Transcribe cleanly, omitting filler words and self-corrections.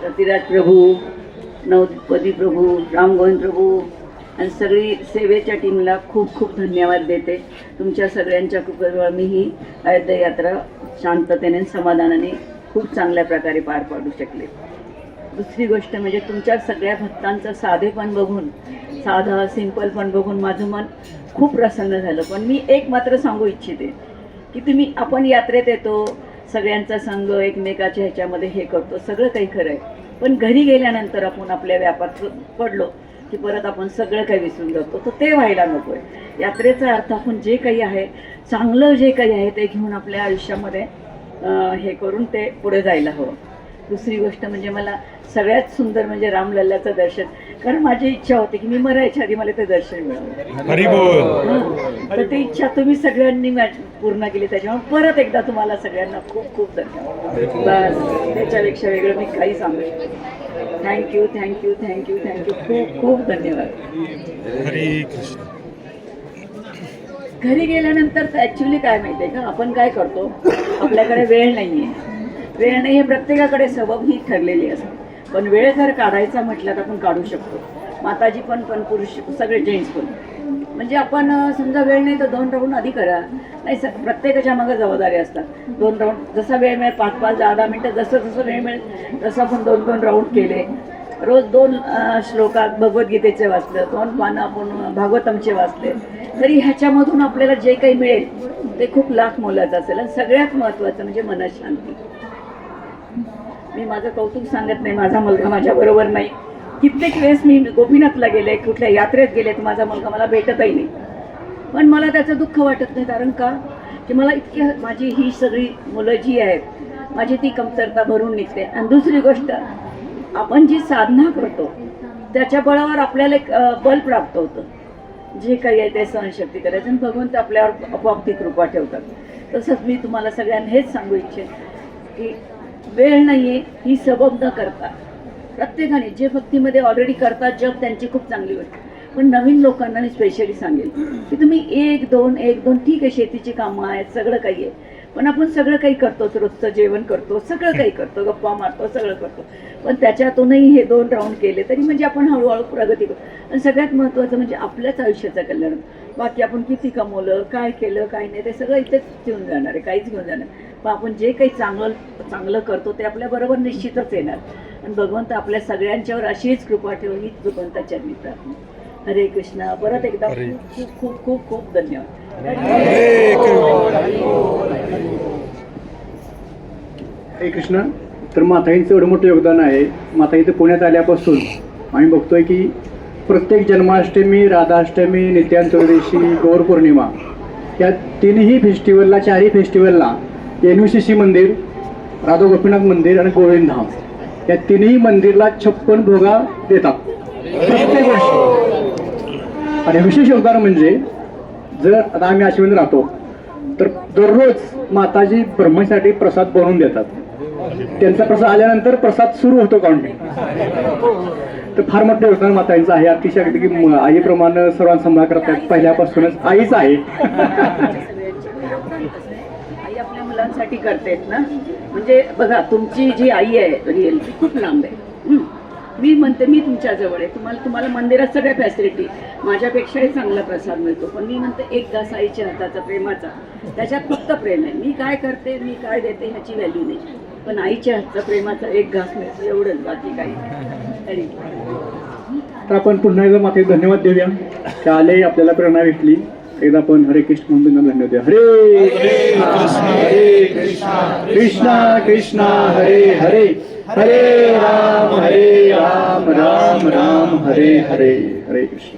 रतिराज प्रभू, नवपदी प्रभू, रामगोविंद प्रभू आणि सगळी सेवेच्या टीमला खूप खूप धन्यवाद देते. तुमच्या सगळ्यांच्या कृपेवर मी ही अयोध्या यात्रा शांततेने आणि समाधानाने खूप चांगल्या प्रकारे पार पाडू शकले. दुसरी गोष्ट म्हणजे तुमच्या सगळ्या भक्तांचं साधेपण बघून, साधा सिंपलपण बघून माझं मन खूप प्रसन्न झालं. पण मी एक मात्र सांगू इच्छिते की आपण यात्रेत येतो, सगळ्यांचा संघ एकमेकाच्या ह्याच्यामध्ये हे करतो, सगळं काही खरं आहे. पण घरी गेल्यानंतर आपण आपल्या व्यापारात पडलो की परत आपण सगळं काही विसरून जातो. तर ते व्हायला नको आहे. यात्रेचा अर्थ आपण जे काही आहे, चांगलं जे काही आहे ते घेऊन आपल्या आयुष्यामध्ये हे करून ते पुढे जायला हवं. दुसरी गोष्ट म्हणजे मला सगळ्यात सुंदर म्हणजे रामलल्लाचं दर्शन, कारण माझी इच्छा होती की मी मरायच्या आधी मला ते दर्शन मिळावं. तर ती इच्छा तुम्ही सगळ्यांनी पूर्ण केली, त्याच्यामुळे परत एकदा तुम्हाला सगळ्यांना खूप खूप धन्यवाद. बस त्याच्यापेक्षा वेगळं मी काही सांगू शकतो. थँक्यू थँक्यू थँक्यू थँक्यू, खूप खूप धन्यवाद. हरे कृष्ण. घरी गेल्यानंतर तर ॲक्च्युली काय माहिती आहे का, आपण काय करतो, आपल्याकडे वेळ नाही आहे. वेळ नाही आहे प्रत्येकाकडे, सबब ही ठरलेली असते. पण वेळ जर काढायचा म्हटलं तर आपण काढू शकतो. माताजी पण पुरुष सगळे जेंट्स पण. म्हणजे आपण समजा वेळ नाही तर 2 राऊंड आधी करा. नाही प्रत्येकाच्या मागं जबाबदारी असतात. 2 राऊंड जसा वेळ मिळेल, 5-5 10-10 मिनटं जसं वेळ मिळेल तसं आपण 2-2 राऊंड केले. रोज 2 श्लोकात भगवद्गीतेचे वाचलं, 2 पानं आपण भागवतमचे वाचले, तरी ह्याच्यामधून आपल्याला जे काही मिळेल ते खूप लाख मोलाचं असेल. आणि सगळ्यात महत्त्वाचं म्हणजे मनशांती. मी माझं कौतुक सांगत नाही, माझा मुलगा माझ्याबरोबर नाही. कित्येक वेळेस मी गोपीनाथला गेले, कुठल्या यात्रेत गेले तर माझा मुलगा मला भेटतही नाही. पण मला त्याचं दुःख वाटत नाही. कारण का की मला इतकी माझी ही सगळी मुलं जी आहेत, माझी ती कमतरता भरून निघते. आणि दुसरी गोष्ट, आपण जी साधना करतो त्याच्या बळावर आपल्याला एक बल प्राप्त होतं. जे काही आहे ते सहनशक्ती करायचं आणि भगवंत आपल्यावर आपोआप ती कृपा ठेवतात. तसंच मी तुम्हाला सगळ्यांना हेच सांगू इच्छे की वेळ नाही आहे ही सबब न करता प्रत्येकाने जे भक्तीमध्ये ऑलरेडी करतात जग त्यांची खूप चांगली होती. पण नवीन लोकांना मी स्पेशली सांगेल की तुम्ही 1-2 ठीक आहे, शेतीची कामं आहेत, सगळं काही आहे, पण आपण सगळं काही करतो, रोजचं जेवण करतो, सगळं काही करतो, गप्पा मारतो, सगळं करतो. पण त्याच्यातूनही हे 2 राऊंड केले तरी म्हणजे आपण हळूहळू प्रगती करतो. आणि सगळ्यात महत्त्वाचं म्हणजे आपल्याच आयुष्याचं कल्याण. बाकी आपण किती कमवलं, काय केलं, काय नाही, ते सगळं इथेच घेऊन जाणार आहे, काहीच घेऊन जाणार. पण आपण जे काही चांगलं करतो ते आपल्याबरोबर निश्चितच येणार. आणि भगवंत आपल्या सगळ्यांच्यावर अशीच कृपा ठेवून हीच भगवंताच्या प्रार्थना. हरे कृष्णा. परत एकदा खूप खूप खूप खूप धन्यवाद. हरे कृष्ण. तर माताईंचं एवढं मोठं योगदान आहे. माताई इथं पुण्यात आल्यापासून आम्ही बघतोय की प्रत्येक जन्माष्टमी, राधाष्टमी, नित्याचतुर्दशी, गौर पौर्णिमा या 3ही फेस्टिवलला, 4ही फेस्टिवलला NUCC मंदिर, राधा गोपीनाथ मंदिर आणि गोविंदधाम या 3ही मंदिरला 56 भोगा देतात प्रत्येक वर्षी. आणि विशेष योगदान म्हणजे जर आता आम्ही आश्रमात राहतो तर दररोज माताजी ब्रह्मसाठी प्रसाद बनवून देतात. त्यांचा प्रसाद आल्यानंतर प्रसाद सुरू होतो काउंटिंग. तर फार मोठं योगदान माताईंचं आहे. अतिशय अगदी की आईप्रमाणे सर्वांना सांभाळ करतात. पहिल्यापासूनच आईच आहे. आई आपल्या मुलांसाठी करतेत ना. म्हणजे बघा, तुमची जी आई आहे रिअल ती खूप लांब आहे. मी म्हणते मी तुमच्या जवळ आहे, तुम्हाला मंदिरात सगळ्या फॅसिलिटी, माझ्यापेक्षाही चांगला प्रसाद मिळतो. पण मी म्हणते एक घास आईच्या हाताचा, प्रेमाचा, त्याच्यात फक्त प्रेम आहे. मी काय करते, मी काय देते ह्याची व्हॅल्यू नाही. पण आईच्या हातचा प्रेमाचा एक घास मिळतो, एवढंच, बाकी काही नाही. तर आपण पुन्हा एकदा माते धन्यवाद देऊया. त्या आले, आपल्याला प्रेरणा भेटली. एकदा आपण हरे कृष्ण म्हणून धन्यवाद देऊया. हरे कृष्ण कृष्ण कृष्ण हरे हरे, हरे राम राम राम हरे हरे. हरे कृष्ण.